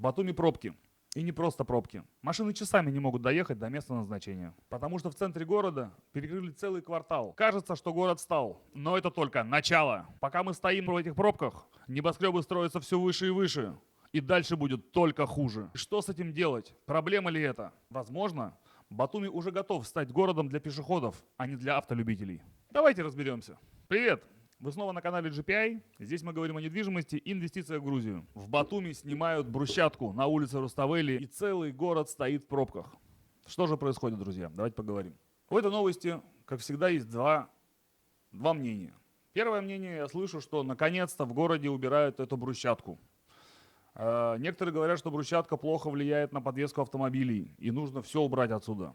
Батуми пробки. И не просто пробки. Машины часами не могут доехать до места назначения. Потому что в центре города перекрыли целый квартал. Кажется, что город встал. Но это только начало. Пока мы стоим в этих пробках, небоскребы строятся все выше и выше. И дальше будет только хуже. Что с этим делать? Проблема ли это? Возможно, Батуми уже готов стать городом для пешеходов, а не для автолюбителей. Давайте разберемся. Привет! Вы снова на канале GPI. Здесь мы говорим о недвижимости и инвестициях в Грузию. В Батуми снимают брусчатку на улице Руставели, и целый город стоит в пробках. Что же происходит, друзья? Давайте поговорим. В этой новости, как всегда, есть два мнения. Первое мнение, я слышу, что наконец-то в городе убирают эту брусчатку. Некоторые говорят, что брусчатка плохо влияет на подвеску автомобилей, и нужно все убрать отсюда.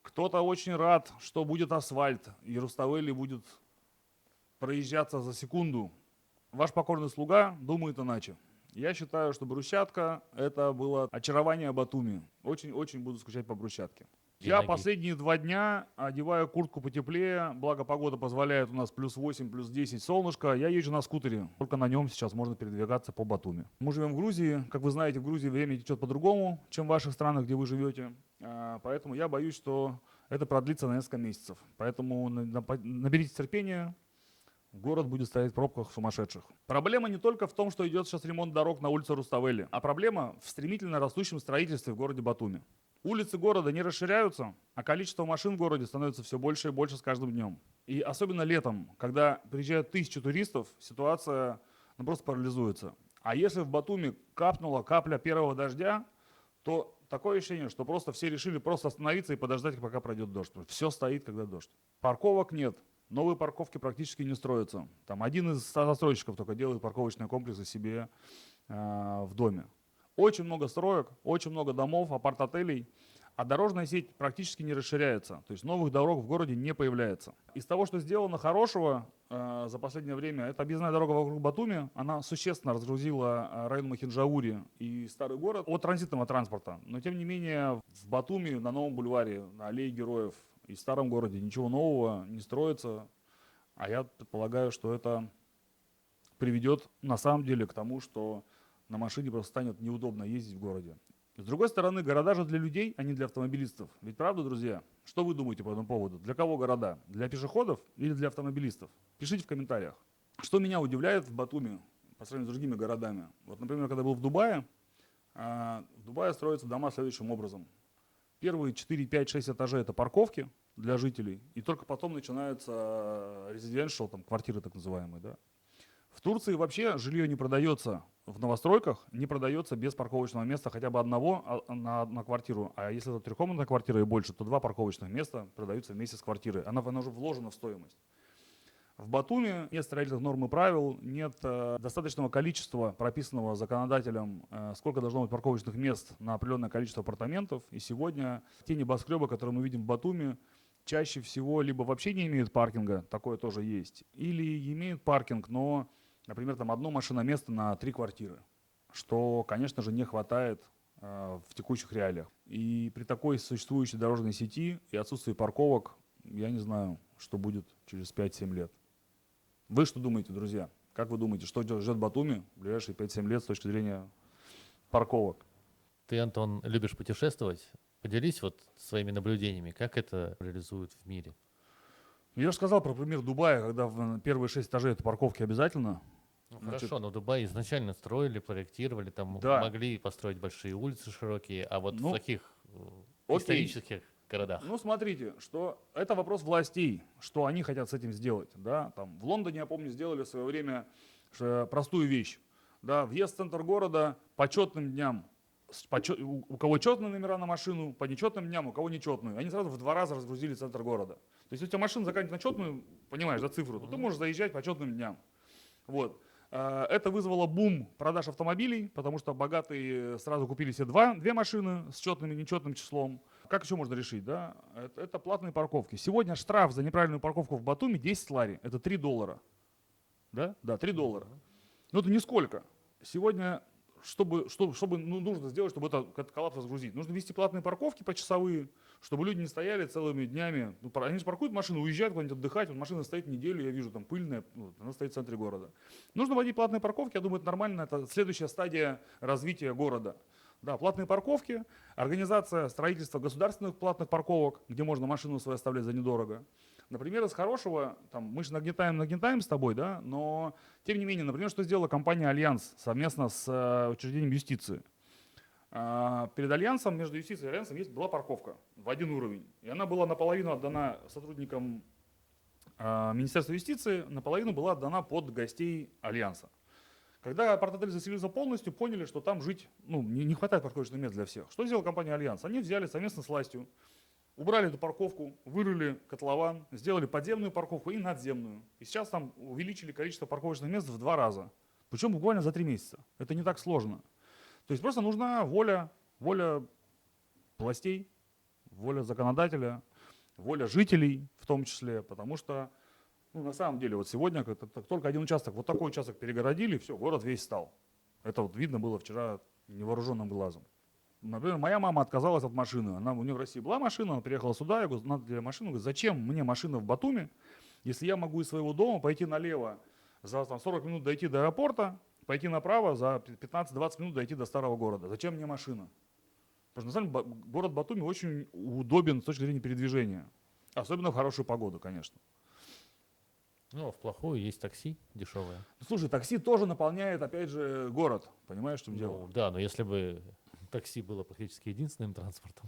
Кто-то очень рад, что будет асфальт, и Руставели будет проезжаться за секунду. Ваш покорный слуга думает иначе. Я считаю, что брусчатка – это было очарование Батуми. Очень-очень буду скучать по брусчатке. Я последние 2 дня одеваю куртку потеплее, благо погода позволяет, у нас плюс 8, плюс 10 солнышко. Я езжу на скутере, только на нем сейчас можно передвигаться по Батуми. Мы живем в Грузии, как вы знаете, в Грузии время течет по-другому, чем в ваших странах, где вы живете. Поэтому я боюсь, что это продлится на несколько месяцев. Поэтому наберитесь терпения. Город будет стоять в пробках сумасшедших. Проблема не только в том, что идет сейчас ремонт дорог на улице Руставели, а проблема в стремительно растущем строительстве в городе Батуми. Улицы города не расширяются, а количество машин в городе становится все больше и больше с каждым днем. И особенно летом, когда приезжают 1000 туристов, ситуация просто парализуется. А если в Батуми капнула капля первого дождя, то такое ощущение, что просто все решили просто остановиться и подождать, пока пройдет дождь. Все стоит, когда дождь. Парковок нет. Новые парковки практически не строятся. Там один из застройщиков только делает парковочные комплексы себе в доме. Очень много строек, очень много домов, апарт-отелей, а дорожная сеть практически не расширяется. То есть новых дорог в городе не появляется. Из того, что сделано хорошего за последнее время, это объездная дорога вокруг Батуми. Она существенно разгрузила район Махинджаури и старый город от транзитного транспорта. Но тем не менее в Батуми, на Новом бульваре, на Аллее Героев и в старом городе ничего нового не строится. А я предполагаю, что это приведет на самом деле к тому, что на машине просто станет неудобно ездить в городе. С другой стороны, города же для людей, а не для автомобилистов. Ведь правда, друзья? Что вы думаете по этому поводу? Для кого города? Для пешеходов или для автомобилистов? Пишите в комментариях. Что меня удивляет в Батуми по сравнению с другими городами? Вот, например, когда был в Дубае строятся дома следующим образом. Первые 4, 5, 6 этажей – это парковки для жителей, и только потом начинается residential, там, квартиры так называемые. Да? В Турции вообще жилье не продается в новостройках, не продается без парковочного места хотя бы одного на квартиру. А если это трехкомнатная квартира и больше, то 2 парковочных места продаются вместе с квартирой. Она уже вложена в стоимость. В Батуми нет строительных норм и правил, нет достаточного количества, прописанного законодателем, сколько должно быть парковочных мест на определенное количество апартаментов. И сегодня те небоскребы, которые мы видим в Батуми, чаще всего либо вообще не имеют паркинга, такое тоже есть, или имеют паркинг, но, например, там одно машиноместо на 3 квартиры, что, конечно же, не хватает в текущих реалиях. И при такой существующей дорожной сети и отсутствии парковок, я не знаю, что будет через 5-7 лет. Вы что думаете, друзья? Как вы думаете, что ждет Батуми в ближайшие 5-7 лет с точки зрения парковок? Ты, Антон, любишь путешествовать? Поделись вот своими наблюдениями, как это реализуют в мире. Я же сказал про пример Дубая, когда в первые 6 этажей это парковки обязательно. Ну, хорошо, но Дубай изначально строили, проектировали, там Да. могли построить большие улицы широкие, а вот в таких окей. исторических городах. Ну, смотрите, что это вопрос властей, что они хотят с этим сделать. Да? Там, в Лондоне, я помню, сделали в свое время простую вещь. Да? Въезд в центр города по четным дням. У кого четные номера на машину, по нечетным дням, у кого нечетную. Они сразу в 2 раза разгрузили центр города. То есть, если у тебя машина заканчивает на четную, понимаешь, за цифру, то ты можешь заезжать по четным дням. Вот. Это вызвало бум продаж автомобилей, потому что богатые сразу купили себе 2 машины с четным и нечетным числом. Как еще можно решить? Да? Это платные парковки. Сегодня штраф за неправильную парковку в Батуми 10 лари. Это $3. Да? Да, $3. Но это нисколько. Сегодня чтобы нужно сделать, чтобы этот коллапс разгрузить? Нужно вести платные парковки почасовые, чтобы люди не стояли целыми днями. Ну, они же паркуют машину, уезжают куда-нибудь отдыхать, вот машина стоит неделю, я вижу, там пыльная, ну, она стоит в центре города. Нужно вводить платные парковки, я думаю, это нормально, это следующая стадия развития города. Да, платные парковки, организация строительства государственных платных парковок, где можно машину свою оставлять за недорого. Например, из хорошего, там, мы же нагнетаем с тобой, да, но тем не менее, например, что сделала компания «Альянс» совместно с учреждением юстиции. Перед Альянсом, между юстицией и Альянсом была парковка в один уровень. И она была наполовину отдана сотрудникам Министерства юстиции, наполовину была отдана под гостей Альянса. Когда Порт-отель заселился полностью, поняли, что там жить не хватает парковочных мест для всех. Что сделала компания «Альянс»? Они взяли совместно с властью, убрали эту парковку, вырыли котлован, сделали подземную парковку и надземную. И сейчас там увеличили количество парковочных мест в 2 раза. Причем буквально за 3 месяца. Это не так сложно. То есть просто нужна воля властей, воля законодателя, воля жителей в том числе. Потому что на самом деле вот сегодня только один участок, вот такой участок перегородили, все, город весь стал. Это вот видно было вчера невооруженным глазом. Например, моя мама отказалась от машины. У нее в России была машина, она приехала сюда, я говорю, надо для машины. Говорю, зачем мне машина в Батуми, если я могу из своего дома пойти налево, за 40 минут дойти до аэропорта, пойти направо, за 15-20 минут дойти до старого города. Зачем мне машина? Потому что на самом деле город Батуми очень удобен с точки зрения передвижения. Особенно в хорошую погоду, конечно. Ну, в плохую есть такси дешевое. Слушай, такси тоже наполняет, опять же, город. Понимаешь, в чем дело? Да, но если бы такси было практически единственным транспортом.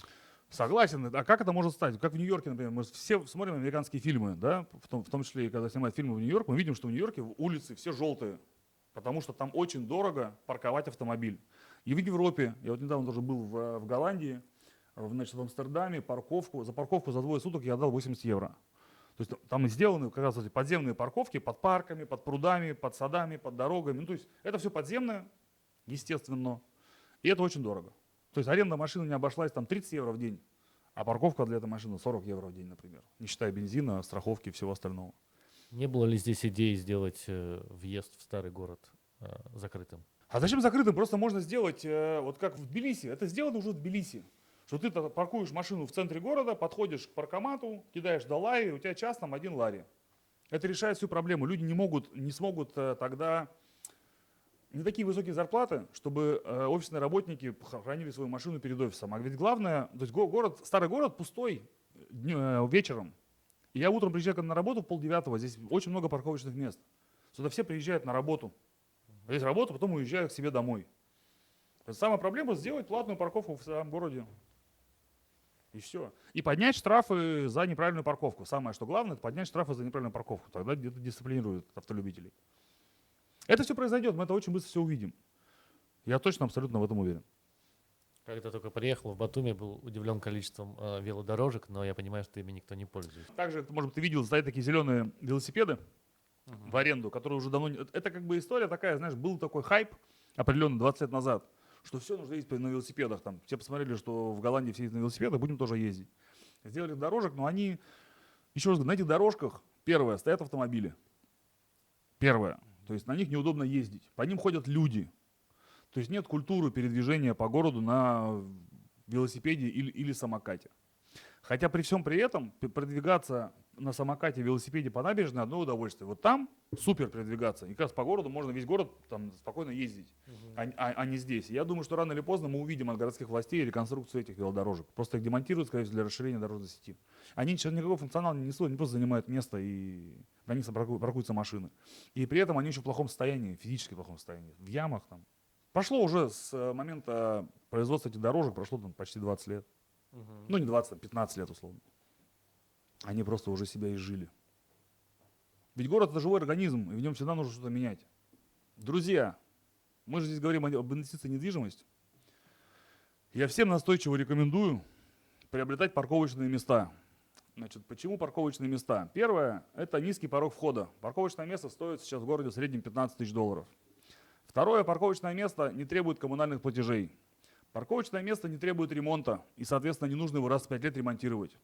Согласен. А как это может стать? Как в Нью-Йорке, например, мы все смотрим американские фильмы, да, в том числе, и когда снимают фильмы в Нью-Йорк, мы видим, что в Нью-Йорке улицы все желтые, потому что там очень дорого парковать автомобиль. И в Европе, я вот недавно тоже был в Голландии, в Амстердаме, за парковку за 2 суток я отдал 80 евро. То есть там сделаны как раз эти подземные парковки под парками, под прудами, под садами, под дорогами. Ну, то есть это все подземное, естественно, и это очень дорого. То есть аренда машины не обошлась там 30 евро в день, а парковка для этой машины 40 евро в день, например. Не считая бензина, страховки и всего остального. Не было ли здесь идеи сделать въезд в старый город закрытым? А зачем закрытым? Просто можно сделать, вот как в Тбилиси. Это сделано уже в Тбилиси. Что ты паркуешь машину в центре города, подходишь к паркомату, кидаешь до лари, у тебя час там 1 лари. Это решает всю проблему. Люди не смогут тогда... Не такие высокие зарплаты, чтобы офисные работники хранили свою машину перед офисом. А ведь главное, то есть старый город пустой вечером. И я утром приезжаю на работу в 8:30, здесь очень много парковочных мест. Сюда все приезжают на работу. Здесь работу, потом уезжают к себе домой. Самая проблема сделать платную парковку в самом городе. И все. И поднять штрафы за неправильную парковку. Самое, что главное, это поднять штрафы за неправильную парковку. Тогда где-то дисциплинируют автолюбителей. Это все произойдет, мы это очень быстро все увидим. Я точно абсолютно в этом уверен. Когда только приехал в Батуми, был удивлен количеством велодорожек, но я понимаю, что ими никто не пользуется. Также, может быть, ты видел, стоят такие зеленые велосипеды в аренду, которые уже давно... Это как бы история такая, знаешь, был такой хайп определенно 20 лет назад, что все нужно ездить на велосипедах. Там, все посмотрели, что в Голландии все ездят на велосипедах, будем тоже ездить. Сделали дорожек, но они, еще раз говорю, на этих дорожках, первое, стоят автомобили. Первое. То есть на них неудобно ездить. По ним ходят люди. То есть нет культуры передвижения по городу на велосипеде или самокате. Хотя при всем при этом продвигаться на самокате, велосипеде по набережной одно удовольствие. Вот там супер передвигаться. И как раз по городу можно весь город там спокойно ездить, а не здесь. Я думаю, что рано или поздно мы увидим от городских властей реконструкцию этих велодорожек. Просто их демонтируют, скорее всего, для расширения дорожной сети. Они сейчас никакого функционала не несут, они просто занимают место, и на них паркуются машины. И при этом они еще в плохом состоянии, физически плохом состоянии, в ямах там. Прошло уже с момента производства этих дорожек, прошло там почти 20 лет. Ну не 20, а 15 лет условно. Они просто уже себя изжили. Ведь город — это живой организм, и в нем всегда нужно что-то менять. Друзья, мы же здесь говорим об инвестиции в недвижимость. Я всем настойчиво рекомендую приобретать парковочные места. Значит, почему парковочные места? Первое – это низкий порог входа. Парковочное место стоит сейчас в городе в среднем $15 000. Второе – парковочное место не требует коммунальных платежей. Парковочное место не требует ремонта, и, соответственно, не нужно его раз в 5 лет ремонтировать.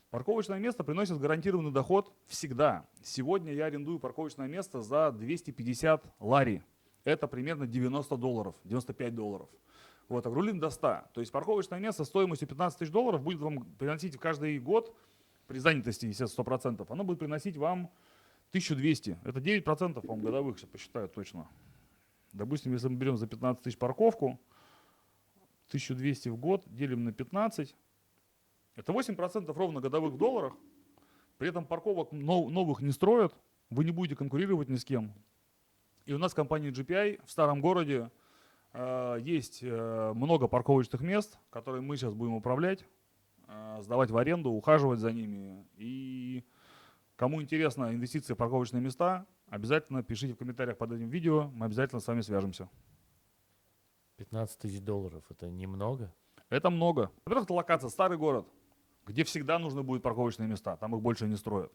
Парковочное место приносит гарантированный доход всегда. Сегодня я арендую парковочное место за 250 лари. это примерно $90, $95. Вот, а рулин до 100. То есть парковочное место стоимостью $15 тысяч будет вам приносить каждый год, при занятости, естественно, 100%, оно будет приносить вам 1200. Это 9%, по-моему, годовых, сейчас посчитаю точно. Допустим, если мы берем за 15 тысяч парковку, 1200 в год делим на 15, это 8% ровно годовых в долларах. При этом парковок новых не строят, вы не будете конкурировать ни с кем. И у нас в компании GPI в старом городе есть много парковочных мест, которые мы сейчас будем управлять, сдавать в аренду, ухаживать за ними. И кому интересно инвестиции в парковочные места, обязательно пишите в комментариях под этим видео, мы обязательно с вами свяжемся. $15 тысяч, это немного? Это много. Во-первых, это локация, старый город, где всегда нужны будут парковочные места, там их больше не строят.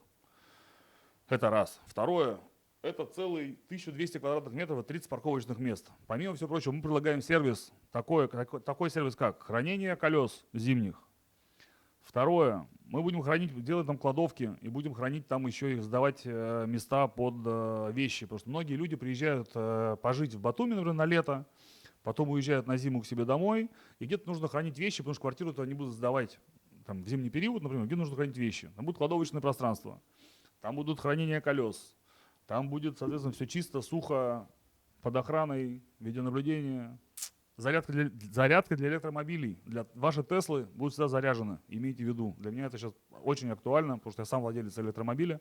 Это раз. Второе, это целый 1200 квадратных метров и 30 парковочных мест. Помимо всего прочего, мы предлагаем сервис, такой сервис, как хранение колес зимних. Второе, мы будем делать там кладовки и будем хранить там еще их, сдавать места под вещи. Потому что многие люди приезжают пожить в Батуми, например, на лето, потом уезжают на зиму к себе домой, и где-то нужно хранить вещи, потому что квартиру-то они будут сдавать там, в зимний период, например, где нужно хранить вещи. Там будет кладовочное пространство, там будут хранения колес, там будет, соответственно, все чисто, сухо, под охраной, видеонаблюдение. Зарядка для электромобилей. Ваши Теслы будут всегда заряжены, имейте в виду. Для меня это сейчас очень актуально, потому что я сам владелец электромобиля.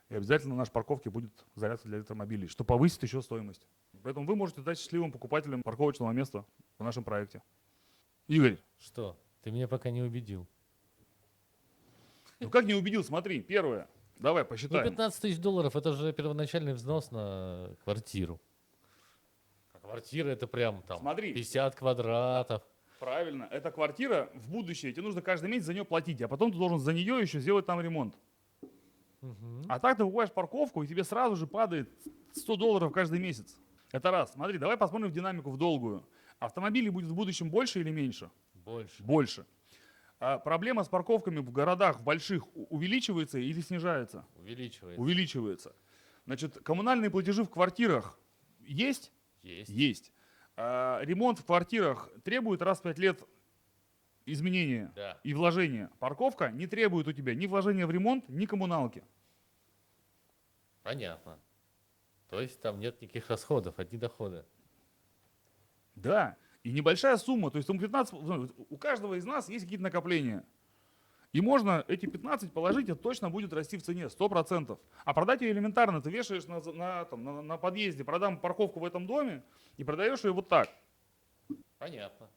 И обязательно на нашей парковке будет зарядка для электромобилей, что повысит еще стоимость. Поэтому вы можете стать счастливым покупателем парковочного места в нашем проекте. Игорь. Что? Ты меня пока не убедил. Ну как не убедил? Смотри, первое. Давай Ну, посчитаем. $15 тысяч это же первоначальный взнос на квартиру. А квартира это прям там Смотри. 50 квадратов. Правильно. Это квартира в будущее. Тебе нужно каждый месяц за нее платить, а потом ты должен за нее еще сделать там ремонт. А так ты покупаешь парковку, и тебе сразу же падает $100 каждый месяц. Это раз. Смотри, давай посмотрим в динамику в долгую. Автомобилей будет в будущем больше или меньше? Больше. Больше. А проблема с парковками в городах больших увеличивается или снижается? Увеличивается. Увеличивается. Значит, коммунальные платежи в квартирах есть? Есть. Есть. Ремонт в квартирах требует раз в 5 лет изменения Да. и вложения. Парковка не требует у тебя ни вложения в ремонт, ни коммуналки. Понятно. То есть там нет никаких расходов, одни доходы. Да. И небольшая сумма. То есть у каждого из нас есть какие-то накопления. И можно эти 15 положить, это точно будет расти в цене, 100%. А продать ее элементарно. Ты вешаешь на подъезде, продам парковку в этом доме и продаешь ее вот так. Понятно.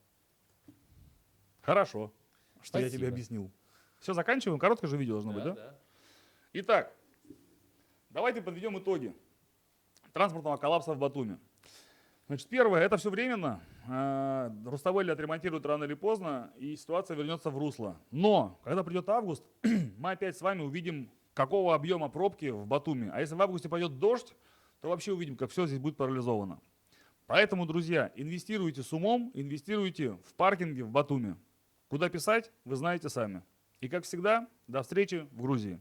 Хорошо, что я Спасибо. тебе объяснил. Все, заканчиваем. Короткое же видео должно быть, да? Да. Итак, давайте подведем итоги транспортного коллапса в Батуми. Значит, первое, это все временно. Руставели отремонтируют рано или поздно, и ситуация вернется в русло. Но, когда придет август, мы опять с вами увидим, какого объема пробки в Батуми. А если в августе пойдет дождь, то вообще увидим, как все здесь будет парализовано. Поэтому, друзья, инвестируйте с умом, инвестируйте в паркинге в Батуми. Куда писать, вы знаете сами. И как всегда, до встречи в Грузии.